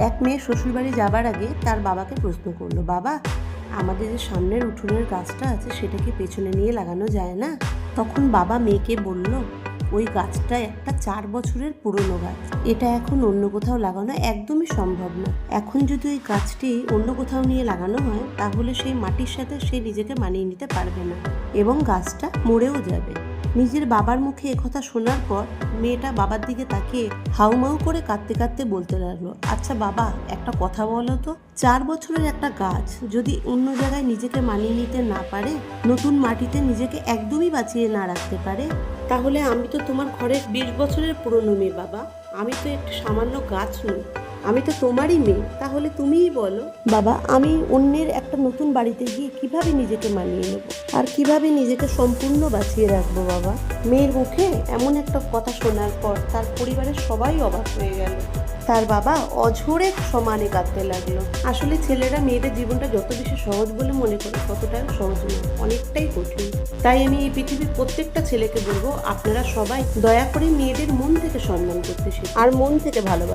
এক মেয়ে শ্বশুরবাড়ি যাবার আগে তার বাবাকে প্রশ্ন করলো, বাবা আমাদের যে সামনের উঠোনের গাছটা আছে সেটা কি পেছনে নিয়ে লাগানো যায় না? তখন বাবা মেয়েকে বলল, ওই গাছটা একটা 4 বছরের পুরনো গাছ, এটা এখন অন্য কোথাও লাগানো একদমই সম্ভব না। এখন যদি ওই গাছটি অন্য কোথাও নিয়ে লাগানো হয় তাহলে সেই মাটির সাথে সে নিজেকে মানিয়ে নিতে পারবে না এবং গাছটা মরেও যাবে। নিজের বাবার মুখে একথা শোনার পর মেয়েটা বাবার দিকে তাকিয়ে হাউমাউ করে কাঁদতে কাঁদতে বলতে লাগলো, আচ্ছা বাবা, একটা কথা বলো তো, 4 বছরের একটা গাছ যদি অন্য জায়গায় নিজেকে মানিয়ে নিতে না পারে, নতুন মাটিতে নিজেকে একদমই বাঁচিয়ে না রাখতে পারে, তাহলে আমি তো তোমার ঘরের 20 বছরের পুরনো মেয়ে বাবা, আমি তো একটু সামান্য গাছ নই, আমি তো তোমারই মেয়ে, তাহলে তুমিই বলো বাবা, আমি অন্যের একটা নতুন বাড়িতে গিয়ে কিভাবে নিজেকে মানিয়ে নেব আর কিভাবে নিজেকে সম্পূর্ণ বাঁচিয়ে রাখবো বাবা? মেয়ের মুখে এমন একটা কথা শোনার পর তার পরিবারের সবাই অবাক হয়ে গেল। তার বাবা অঝোরে সমানে কাঁদতে লাগলো। আসলে ছেলেরা মেয়েদের জীবনটা যত বেশি সহজ বলে মনে করে ততটাও সহজ নয়, অনেকটাই কঠিন। তাই আমি এই পৃথিবীর প্রত্যেকটা ছেলেকে বলবো, আপনারা সবাই দয়া করে মেয়েদের মন থেকে সম্মান করতে শিখুন আর মন থেকে ভালোবাসুন।